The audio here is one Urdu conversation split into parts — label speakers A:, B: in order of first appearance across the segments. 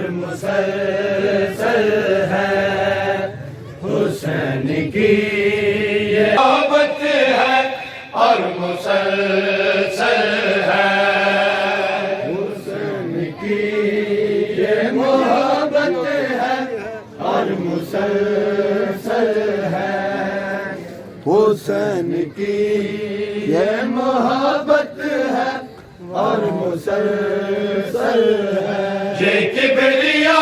A: اور مسلسل ہے حسین کی یہ محبت ہے اور مسلسل ہے حسین کی یہ محبت ہے اور مسلسل ہے حسین کی یہ محبت ہے اور مسلسل ہے یہ کبریا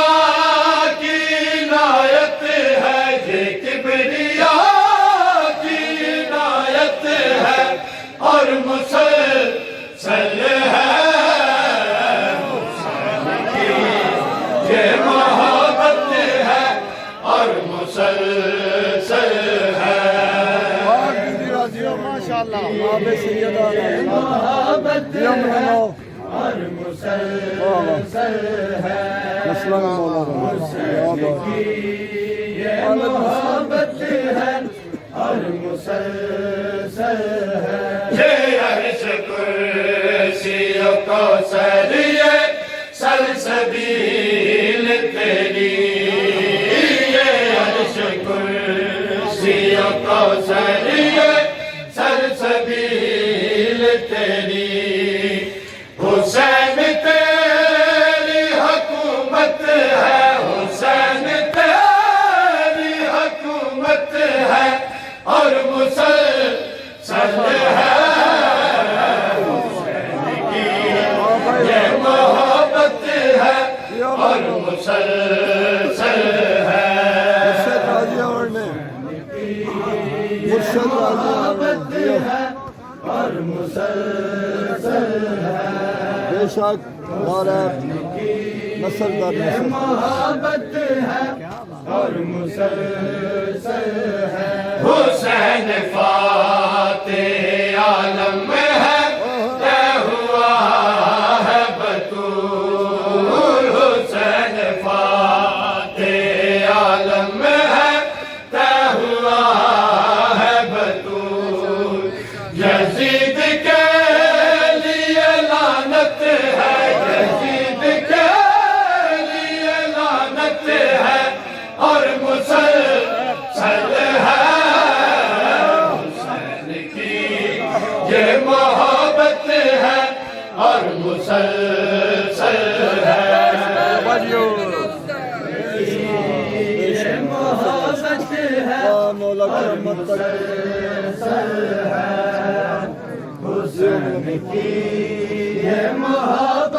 A: کی عنایت ہے یہ کبریا کی عنایت ہے اور مسلسل ہے حسین کی یہ محبت ہے اور مسلسل ہے
B: ماشاءاللہ باب سیدہ
A: محبت ہے اور مسلسل ہے حسین کی یہ محبت ہے اور مسلسل ہے یہ عرش کرسی و کوثر یہ سلسبیل تیری یہ عرش کرسی و کوثر یہ سلسبیل تیری حسین تیری حکومت ہے حسین تیری حکومت ہے اور مسلسل ہے حسین کی یہ محبت ہے اور مسلسل ہے محبت ہے اور مسلسل ہے
B: بے شک ہمارا نسل در نسل
A: محبت ہے اور مسلسل ہے حسین فاتح عالم ہے طے ہوا ہے بطول حسین فاتح عالم ہے طے ہوا ہے بطول یزید کے لیے لعنت ہے یزید کے لیے لعنت ہے اور مسلسل ہے حسین کی یہ محبت ہے اور مسلسل ہے یہ محبت ہے
B: مولا کرمت تک
A: مسلسل ہے حسین کی یہ محبت